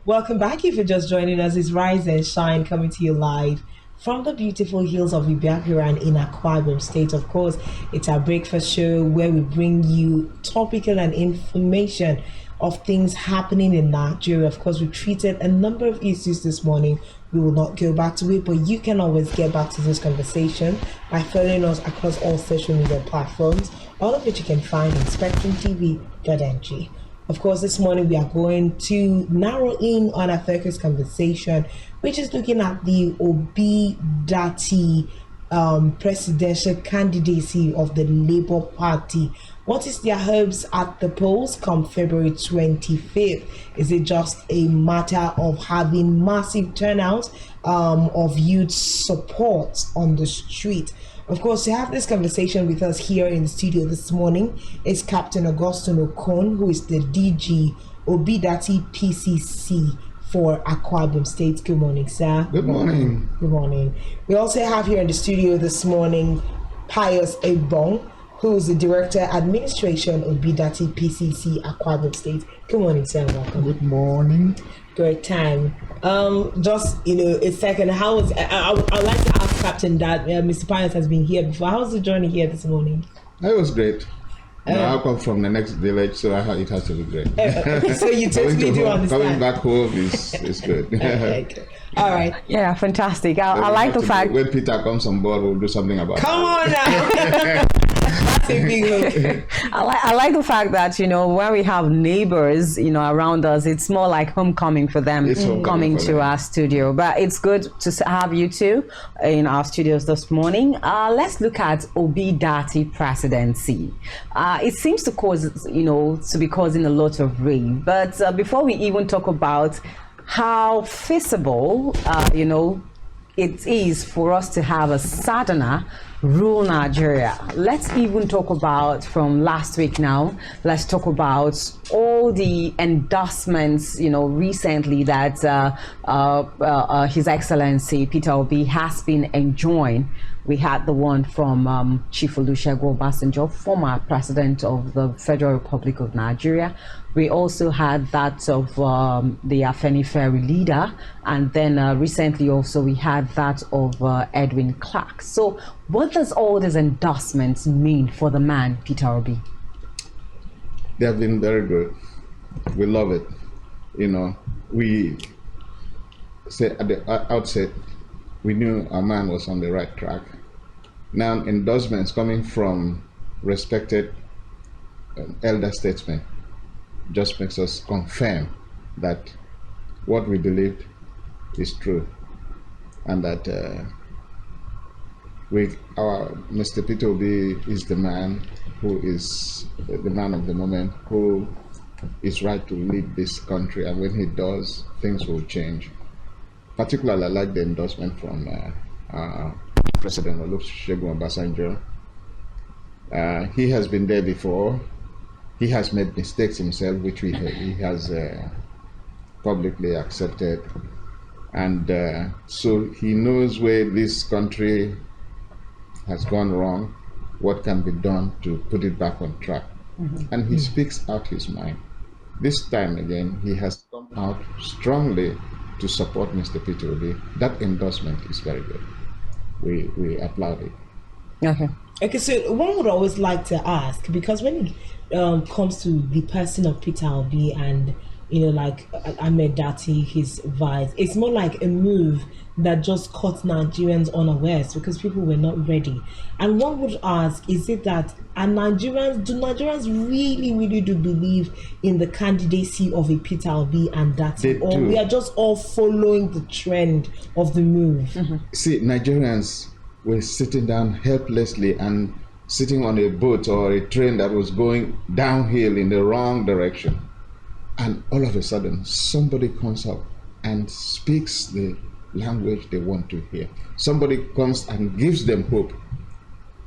Welcome back. If you're just joining us, it's Rise and Shine coming to you live from the beautiful hills of Ibiapiran in Akwa Ibom State. Of course, it's our breakfast show where we bring you topical and information of things happening in Nigeria. Of course, we treated a number of issues this morning. We will not go back to it, but you can always get back to this conversation by following us across all social media platforms, all of which you can find on spectrumtv.ng. Of course, this morning we are going to narrow in on our focus conversation, which is looking at the Obi Datti presidential candidacy of the Labour Party. What is their hopes at the polls come February 25th? Is it just a matter of having massive turnout of youth support on the street? Of course, to have this conversation with us here in the studio this morning is Captain Augustine Okon, who is the DG Obi Datti PCC for Akwa Ibom State. Good morning, sir. Good morning. Good morning. We also have here in the studio this morning Pius Ebong, who is the Director Administration Obi Datti PCC Akwa Ibom State. Good morning, sir. Welcome. Good morning. Great time. Just a second. How was? I'd like to ask Captain that Mr. Pius has been here before. How was the journey here this morning? It was great. I come from the next village, so it has to be great. So you totally do understand. Coming back home is good. Okay. All right. Yeah, fantastic. I like the fact when Peter comes on board, we'll do something about it. Come on now. That's a big hope. I like the fact that when we have neighbors around us, it's more like homecoming for them coming to our studio. But it's good to have you two in our studios this morning. Let's look at Obi Datti presidency. It seems to be causing a lot of rave. But before we even talk about how feasible it is for us to have a Southerner rule Nigeria. Let's even talk about from last week now. Let's talk about all the endorsements, recently that His Excellency Peter Obi has been enjoying. We had the one from Chief Olusegun Obasanjo, former president of the Federal Republic of Nigeria. We also had that of the Afenifere leader, and then recently also we had that of Edwin Clark. So what does all these endorsements mean for the man, Peter Obi? They have been very good. We love it. We said at the outset, we knew our man was on the right track. Now, endorsements coming from respected elder statesmen just makes us confirm that what we believed is true, and that our Mr. Peter Obi is the man who is the man of the moment, who is right to lead this country, and when he does, things will change. Particularly, I like the endorsement from President Olusegun Obasanjo. He has been there before. He has made mistakes himself, which he has publicly accepted. And so he knows where this country has gone wrong, what can be done to put it back on track. And he speaks out his mind. This time again, he has come out strongly to support Mr. Peter Obi. That endorsement is very good. We applaud it. Okay, so one would always like to ask, because when it comes to the person of Peter Obi and like Ahmed Datti, his vice, it's more like a move that just caught Nigerians unawares because people were not ready. And one would ask, is it that do Nigerians really do believe in the candidacy of a Peter Obi and Datti, or we are just all following the trend of the move? See, Nigerians were sitting down helplessly and sitting on a boat or a train that was going downhill in the wrong direction. And all of a sudden, somebody comes up and speaks the language they want to hear. Somebody comes and gives them hope.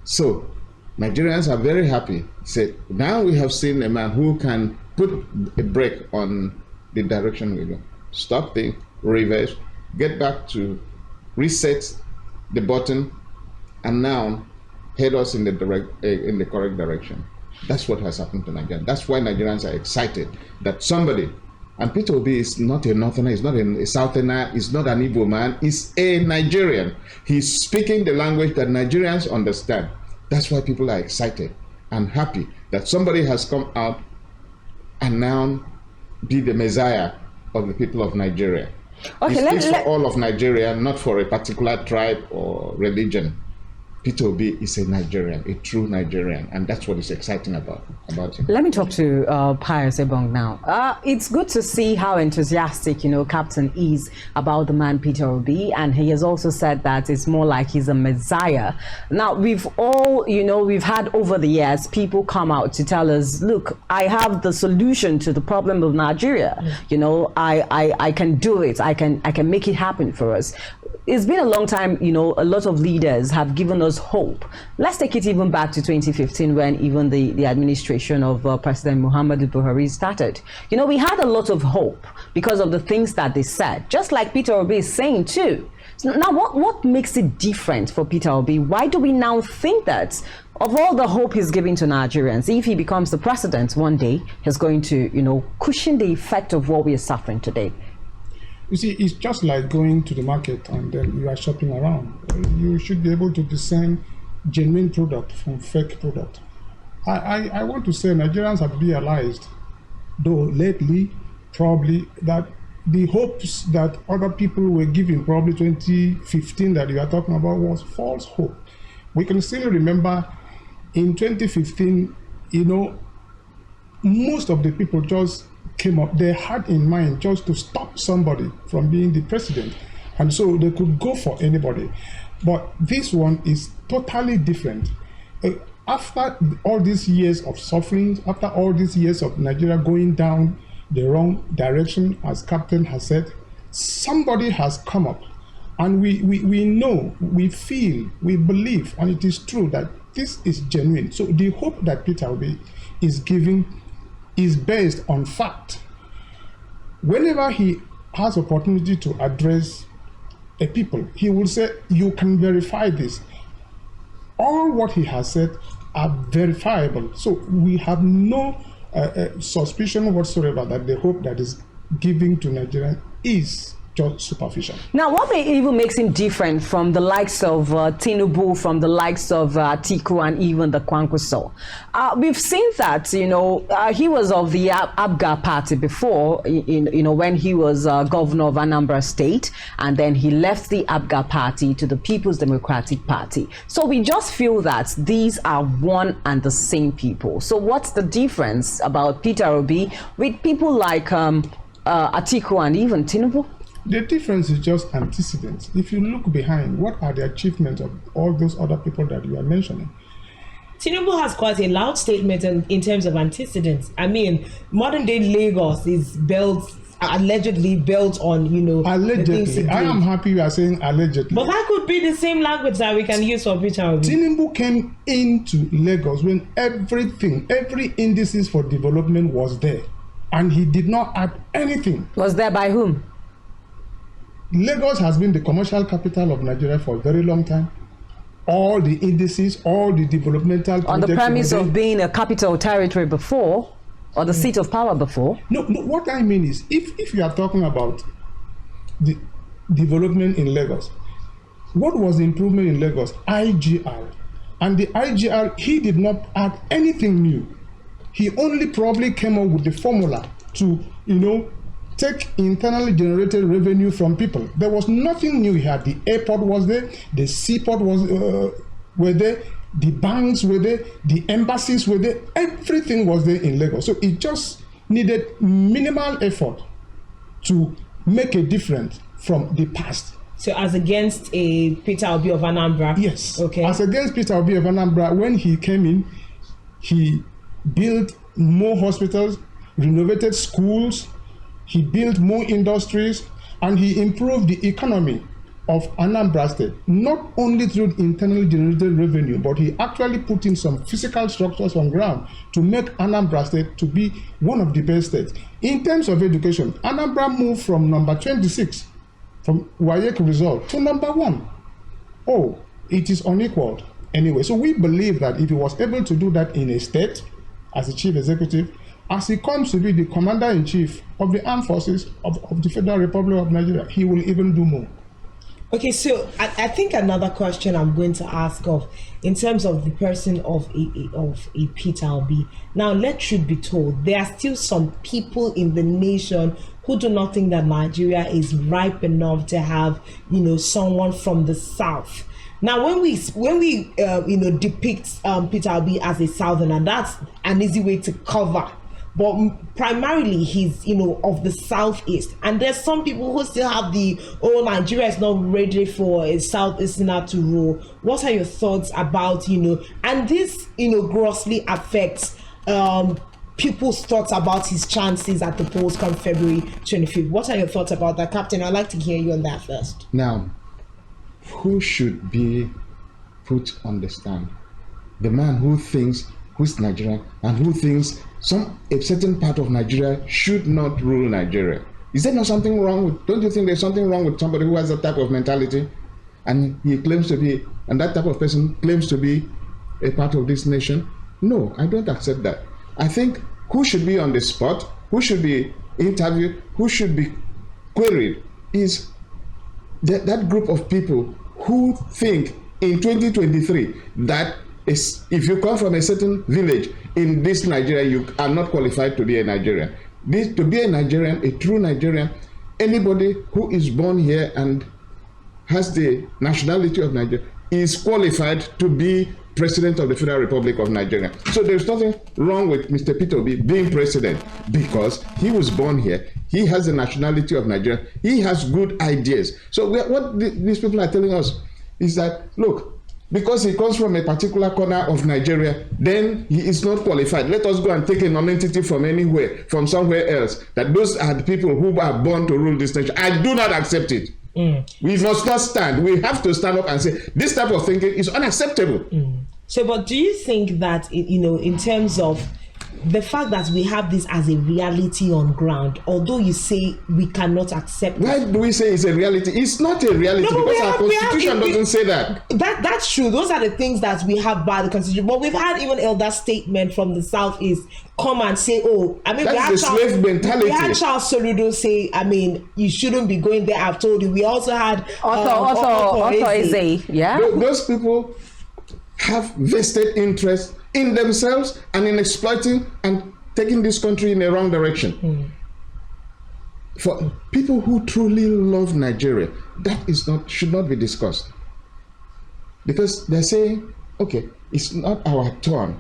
So Nigerians are very happy. Say, now we have seen a man who can put a brake on the direction we go. Stop the reverse, get back to reset the button, and now head us in the correct direction. That's what has happened to Nigeria. That's why Nigerians are excited that somebody And Peter Obi is not a northerner, he's not a southerner, he's not an Igbo man, he's a Nigerian. He's speaking the language that Nigerians understand. That's why people are excited and happy that somebody has come out and now be the messiah of the people of Nigeria. Okay, he speaks for all of Nigeria, not for a particular tribe or religion. Peter Obi is a Nigerian, a true Nigerian, and that's what is exciting about him. Let me talk to Pius Ebong now. It's good to see how enthusiastic, Captain is about the man Peter Obi, and he has also said that it's more like he's a messiah. Now, we've all, we've had over the years people come out to tell us, look, I have the solution to the problem of Nigeria. I can do it. I can make it happen for us. It's been a long time, a lot of leaders have given us hope. Let's take it even back to 2015 when even the administration of President Muhammadu Buhari started. We had a lot of hope because of the things that they said, just like Peter Obi is saying too. So now, what makes it different for Peter Obi? Why do we now think that of all the hope he's giving to Nigerians, if he becomes the president one day, he's going to, cushion the effect of what we are suffering today? You see, it's just like going to the market and then you are shopping around. You should be able to discern genuine product from fake product. I want to say Nigerians have realized, though lately, probably, that the hopes that other people were giving, probably 2015 that you are talking about, was false hope. We can still remember in 2015, most of the people just came up, they had in mind just to stop somebody from being the president, and so they could go for anybody. But this one is totally different. After all these years of suffering, after all these years of Nigeria going down the wrong direction, as Captain has said, somebody has come up, and we know, we feel, we believe, and it is true that this is genuine. So the hope that Peter Obi is giving is based on fact. Whenever he has opportunity to address a people, he will say, you can verify this. All what he has said are verifiable. So we have no suspicion whatsoever that the hope that is giving to Nigeria is just superficial. Now, what even makes him different from the likes of Tinubu, from the likes of Atiku, and even the Kwankwaso? We've seen that, he was of the Abga party before, when he was governor of Anambra State, and then he left the Abga party to the People's Democratic Party. So we just feel that these are one and the same people. So what's the difference about Peter Obi with people like Atiku and even Tinubu? The difference is just antecedents. If you look behind, what are the achievements of all those other people that you are mentioning? Tinubu has quite a loud statement in terms of antecedents. I mean, modern day Lagos is allegedly built on, Allegedly. I am happy you are saying allegedly. But that could be the same language that we can use for Peter Obi. Tinubu came into Lagos when every indices for development was there, and he did not add anything. Was there by whom? Lagos has been the commercial capital of Nigeria for a very long time. All the indices, all the developmental on the premise of being a capital territory before, or the seat of power before. No, what I mean is, if you are talking about the development in Lagos, what was the improvement in Lagos? IGR. And the IGR, he did not add anything new. He only probably came up with the formula to, take internally generated revenue from people. There was nothing new here. The airport was there, the seaport were there, the banks were there, the embassies were there, everything was there in Lagos. So it just needed minimal effort to make a difference from the past. So as against a Peter Obi of Anambra? Yes. Okay. As against Peter Obi of Anambra, when he came in, he built more hospitals, renovated schools, he built more industries, and he improved the economy of Anambra State, not only through internally generated revenue, but he actually put in some physical structures on ground to make Anambra State to be one of the best states. In terms of education, Anambra moved from number 26 from WAEC result to number 1. Oh, it is unequaled. Anyway, so we believe that if he was able to do that in a state as a chief executive, as he comes to be the commander-in-chief of the armed forces of the Federal Republic of Nigeria, he will even do more. Okay, so I think another question I'm going to ask of, in terms of the person of a Peter Obi. Now, let truth be told, there are still some people in the nation who do not think that Nigeria is ripe enough to have, someone from the South. Now, when we depict Peter Obi as a Southerner, that's an easy way to cover. But primarily, he's, of the Southeast. And there's some people who still have Nigeria is not ready for a Southeasterner to rule. What are your thoughts about, and this, grossly affects people's thoughts about his chances at the polls come February 25th. What are your thoughts about that, Captain? I'd like to hear you on that first. Now, who should be put on the stand? The man who's Nigerian and who thinks a certain part of Nigeria should not rule Nigeria. Is there not something wrong with, don't you think there's something wrong with somebody who has that type of mentality and he claims to be, and that type of person claims to be a part of this nation? No, I don't accept that. I think who should be on the spot, who should be interviewed, who should be queried is that group of people who think in 2023 that if you come from a certain village in this Nigeria, you are not qualified to be a Nigerian. To be a Nigerian, a true Nigerian, anybody who is born here and has the nationality of Nigeria is qualified to be President of the Federal Republic of Nigeria. So there's nothing wrong with Mr. Peter Obi being president because he was born here. He has the nationality of Nigeria. He has good ideas. So what these people are telling us is that, look, because he comes from a particular corner of Nigeria, then he is not qualified. Let us go and take a non-entity from anywhere, from somewhere else. That those are the people who are born to rule this nation. I do not accept it. We must not stand. We have to stand up and say, this type of thinking is unacceptable. So, but do you think that, in terms of the fact that we have this as a reality on ground, although you say we cannot accept it? Why do we say it's a reality? It's not a reality because our constitution doesn't say that. That's true. Those are the things that we have by the constitution. But we've had even elder statement from the Southeast come and say, that's the slave mentality. We had Charles Soludo say, you shouldn't be going there. I've told you. We also had Otto Eze. Yeah. Those people have vested interest in themselves and in exploiting and taking this country in a wrong direction. For people who truly love Nigeria, that should not be discussed. Because they're saying, okay, it's not our turn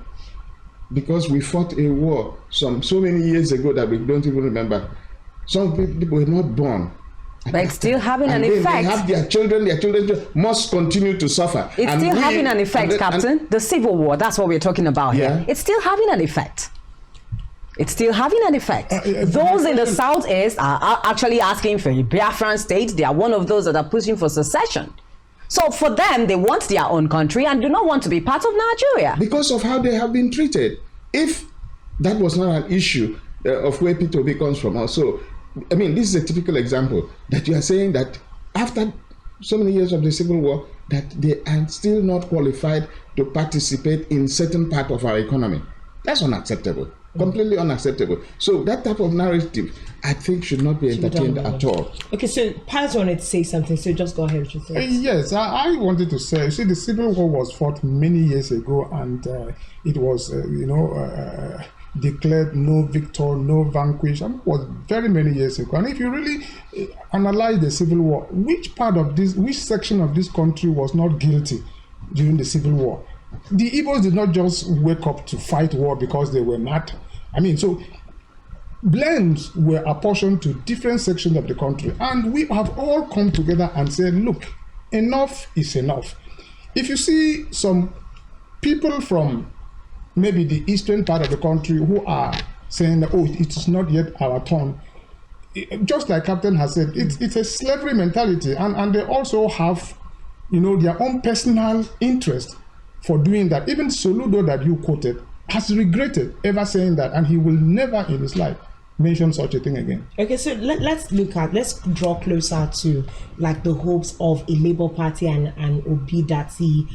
because we fought a war so many years ago that we don't even remember. Some people were not born. But it's still having an effect. They have their children must continue to suffer. It's still having an effect, Captain. The Civil War, that's what we're talking about here. It's still having an effect. It's still having an effect. Those in the Southeast are actually asking for a Biafran state. They are one of those that are pushing for secession. So for them, they want their own country and do not want to be part of Nigeria. Because of how they have been treated. If that was not an issue of where Peter Obi comes from also, this is a typical example that you are saying that after so many years of the Civil War, that they are still not qualified to participate in certain part of our economy. That's unacceptable, completely unacceptable. So that type of narrative, I think, should not be entertained at all. Okay, so Pius wanted to say something, so just go ahead with your thoughts. Yes, I wanted to say, the Civil War was fought many years ago, and it was, declared no victor, no vanquish. It was very many years ago. And if you really analyze the Civil War, which section of this country was not guilty during the Civil War? The Igbos did not just wake up to fight war because they were mad. So blames were apportioned to different sections of the country. And we have all come together and said, look, enough is enough. If you see some people from maybe the eastern part of the country who are saying that, it is not yet our turn. Just like Captain has said, it's a slavery mentality, and they also have, their own personal interest for doing that. Even Soludo that you quoted has regretted ever saying that, and he will never in his life mention such a thing again. Okay, so let's draw closer to the hopes of a Labour Party and Obi Datti,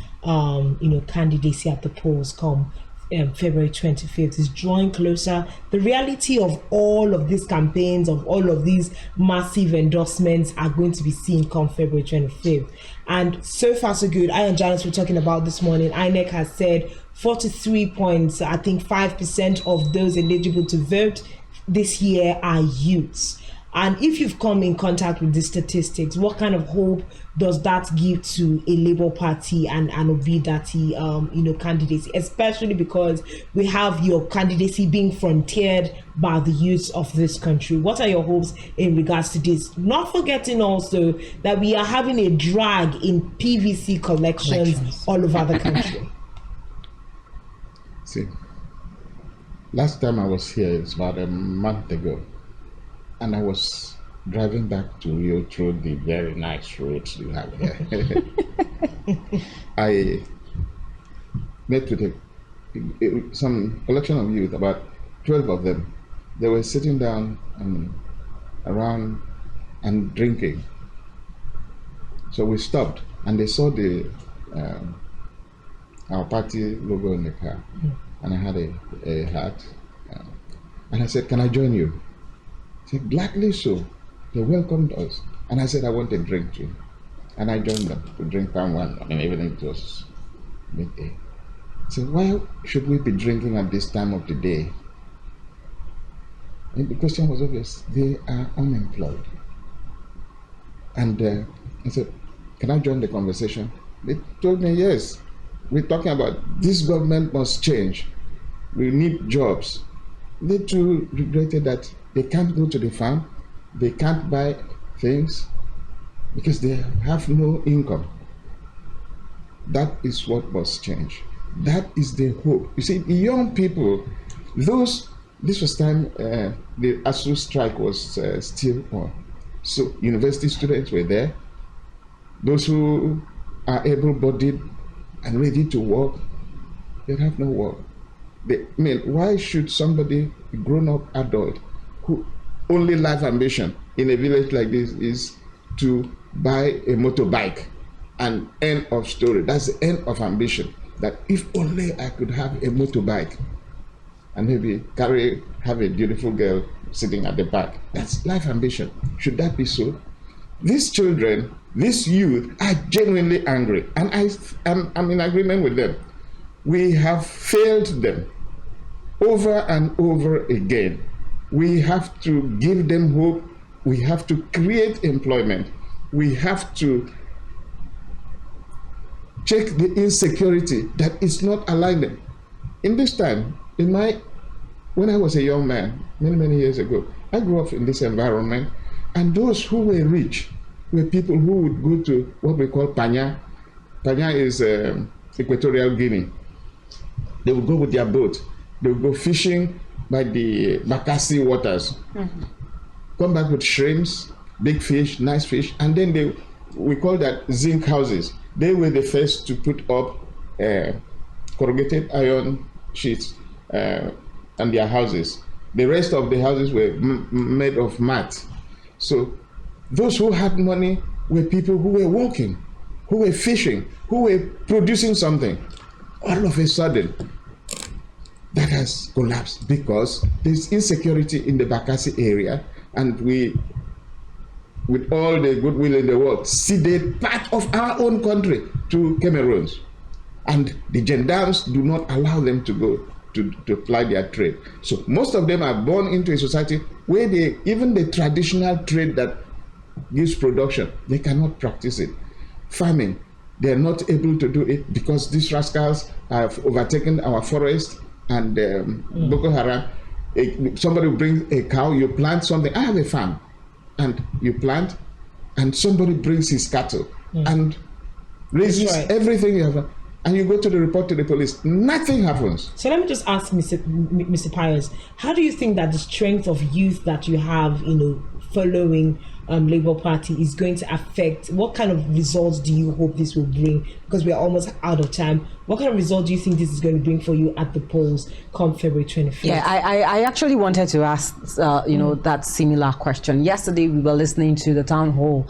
candidacy at the polls come February 25th is drawing closer. The reality of all of these campaigns, of all of these massive endorsements are going to be seen come February 25th. And so far so good. I and Janice were talking about this morning. INEC has said 43.5% of those eligible to vote this year are youths. And if you've come in contact with these statistics, what kind of hope does that give to a Labour Party and an Obi Datti, candidacy, especially because we have your candidacy being frontiered by the youth of this country? What are your hopes in regards to this? Not forgetting also that we are having a drag in PVC collections all over the country. See, last time I was here, it's about a month ago. And I was driving back to Rio through the very nice roads you have here. I met with some collection of youth, about 12 of them. They were sitting down around and drinking. So we stopped, and they saw our party logo in the car, and I had a hat, and I said, "Can I join you?" They said, "Gladly so." They welcomed us, and I said, "I want a drink too," and I joined them to drink palm wine. Even if it was midday. So why should we be drinking at this time of the day? And the question was obvious: they are unemployed. And I said, "Can I join the conversation?" They told me, "Yes. We're talking about this government must change. We need jobs." They too regretted that they can't go to the farm, they can't buy things because they have no income. That is what must change. That is the hope. You see, the young people, this was time the ASU strike was still on. So university students were there. Those who are able-bodied and ready to work, they have no work. Why should somebody, a grown-up adult, who only life ambition in a village like this is to buy a motorbike, and end of story? That's the end of ambition. That if only I could have a motorbike and maybe have a beautiful girl sitting at the back. That's life ambition. Should that be so? These children, these youth are genuinely angry, and I'm in agreement with them. We have failed them over and over again. We have to give them hope. We have to create employment. We have to check the insecurity that is not allowing them. In this time, when I was a young man, many years ago, I grew up in this environment, and those who were rich were people who would go to what we call Panya. Panya is Equatorial Guinea. They would go with their boat. They would go fishing by the Bakassi waters. Come back with shrimps, big fish, nice fish, and then we call that zinc houses. They were the first to put up corrugated iron sheets on their houses. The rest of the houses were made of mat. So those who had money were people who were working, who were fishing, who were producing something. All of a sudden, that has collapsed because there's insecurity in the Bakassi area, and we, with all the goodwill in the world, ceded part of our own country to Cameroons. And the gendarmes do not allow them to go to apply their trade. So most of them are born into a society where even the traditional trade that gives production, they cannot practice it. Farming, they are not able to do it because these rascals have overtaken our forest, and Boko Haram. Somebody brings a cow, you plant something. I have a farm, and you plant, and somebody brings his cattle and raises everything you have, and you go to the report to the police. Nothing happens. So let me just ask Mr. Pius, how do you think that the strength of youth that you have, following Labour Party is going to affect? What kind of results do you hope this will bring? Because we are almost out of time. What kind of result do you think this is going to bring for you at the polls come February 25th? Yeah, I actually wanted to ask, that similar question. Yesterday, we were listening to the town hall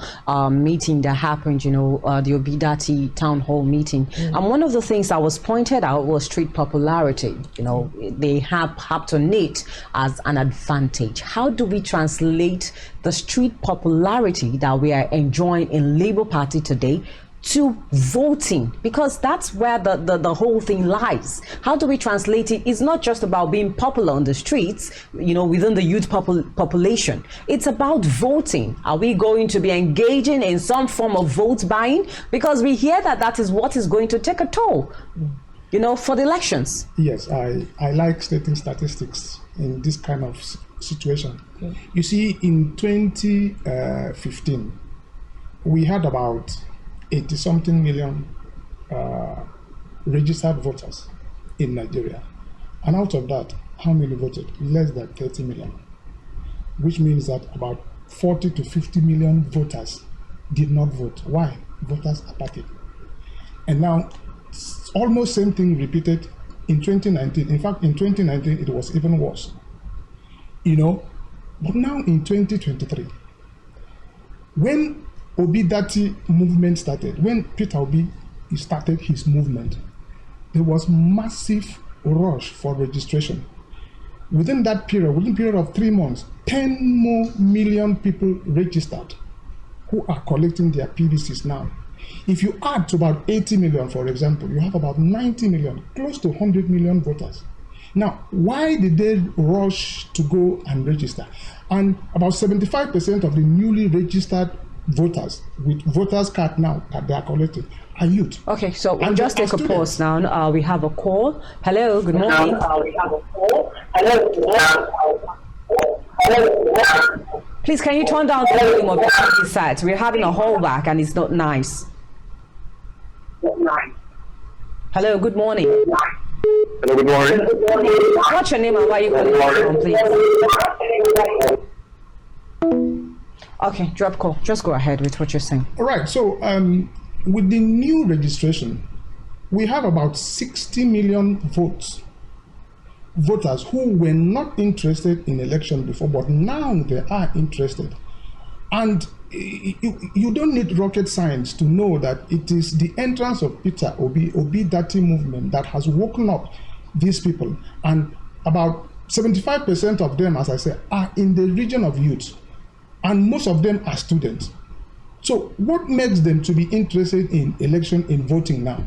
meeting that happened, the Obi Datti town hall meeting. And one of the things that was pointed out was street popularity. They have on it as an advantage. How do we translate the street popularity that we are enjoying in Labour Party today to voting? Because that's where the whole thing lies. How do we translate it? It's not just about being popular on the streets, within the youth population. It's about voting. Are we going to be engaging in some form of vote buying? Because we hear that is what is going to take a toll, for the elections. Yes, I like stating statistics in this kind of situation. Okay. You see, in 2015, we had about 80-something million registered voters in Nigeria. And out of that, how many voted? Less than 30 million. Which means that about 40 to 50 million voters did not vote. Why? Voters apathy. And now, almost same thing repeated in 2019. In fact, in 2019, it was even worse. But now in 2023, when Obi Datti movement started, when Peter Obi started his movement, there was massive rush for registration. Within that period, within a period of 3 months, 10 more million people registered who are collecting their PVCs now. If you add to about 80 million, for example, you have about 90 million, close to 100 million voters. Now, why did they rush to go and register? And about 75% of the newly registered voters with voters card now that they are collecting are youth. Okay, so we'll just take a pause now. We have a call. Hello, good morning. Please, can you turn down the volume of your TV set? We're having a holdback and it's not nice. Hello, good morning. Hello, good morning. What's your name and where are you calling from, please? Okay, drop call. Just go ahead with what you're saying. All right. So with the new registration, we have about 60 million voters who were not interested in election before, but now they are interested. And you don't need rocket science to know that it is the entrance of Peter Obi Datti movement that has woken up these people. And about 75% of them, as I said, are in the region of youth. And most of them are students. So what makes them to be interested in election, in voting now?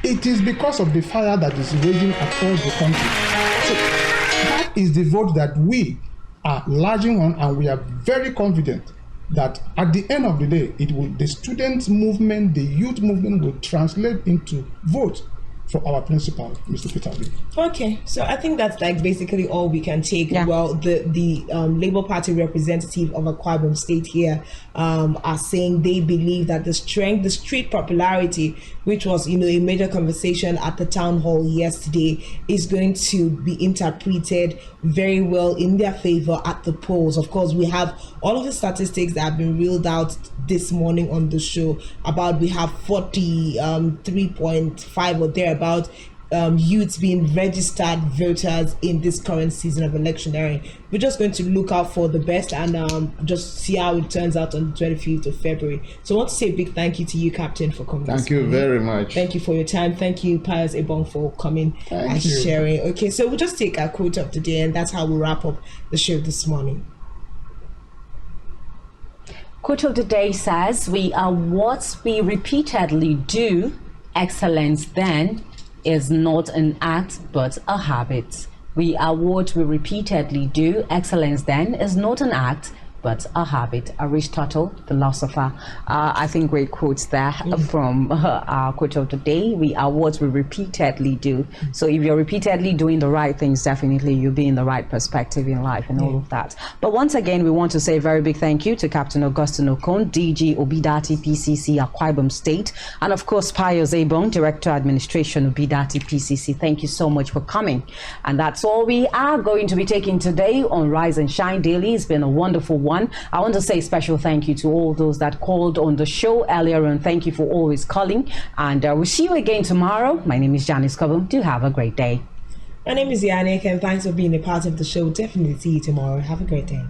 It is because of the fire that is raging across the country. So that is the vote that we are larging on, and we are very confident that at the end of the day, the student movement, the youth movement will translate into vote for our principal, Mr. Peter Obi. Okay, so I think that's basically all we can take. Yeah. Well, the Labour Party representative of Akwa Ibom State here are saying they believe that the street popularity, which was a major conversation at the town hall yesterday, is going to be interpreted very well in their favor at the polls. Of course, we have all of the statistics that have been reeled out this morning on the show about we have 43.5 or thereabout youths being registered voters in this current season of electioneering. We're just going to look out for the best and just see how it turns out on the 25th of February. So I want to say a big thank you to you, Captain, for coming. Thank you very much. Thank you for your time. Thank you, Pius Ebong, for coming and sharing. Okay, so we'll just take our quote of the day, and that's how we'll wrap up the show this morning. Quote of the day says, "We are what we repeatedly do. Excellence then is not an act but a habit." We are what we repeatedly do. Excellence then is not an act but a habit. Aristotle, philosopher. I think great quotes there from our quote of the day. We are what we repeatedly do. So if you're repeatedly doing the right things, definitely you'll be in the right perspective in life and all of that. But once again, we want to say a very big thank you to Captain Augustine Okon, DG Obi Datti PCC Akwa Ibom State, and of course Pius Ebong, Director Administration Obi Datti PCC. Thank you so much for coming. And that's all we are going to be taking today on Rise and Shine Daily. It's been a wonderful one. I want to say a special thank you to all those that called on the show earlier on. Thank you for always calling, and we'll see you again tomorrow. My name is Janice Kobum. Do have a great day. My name is Yannick, and thanks for being a part of the show. Definitely see you tomorrow. Have a great day.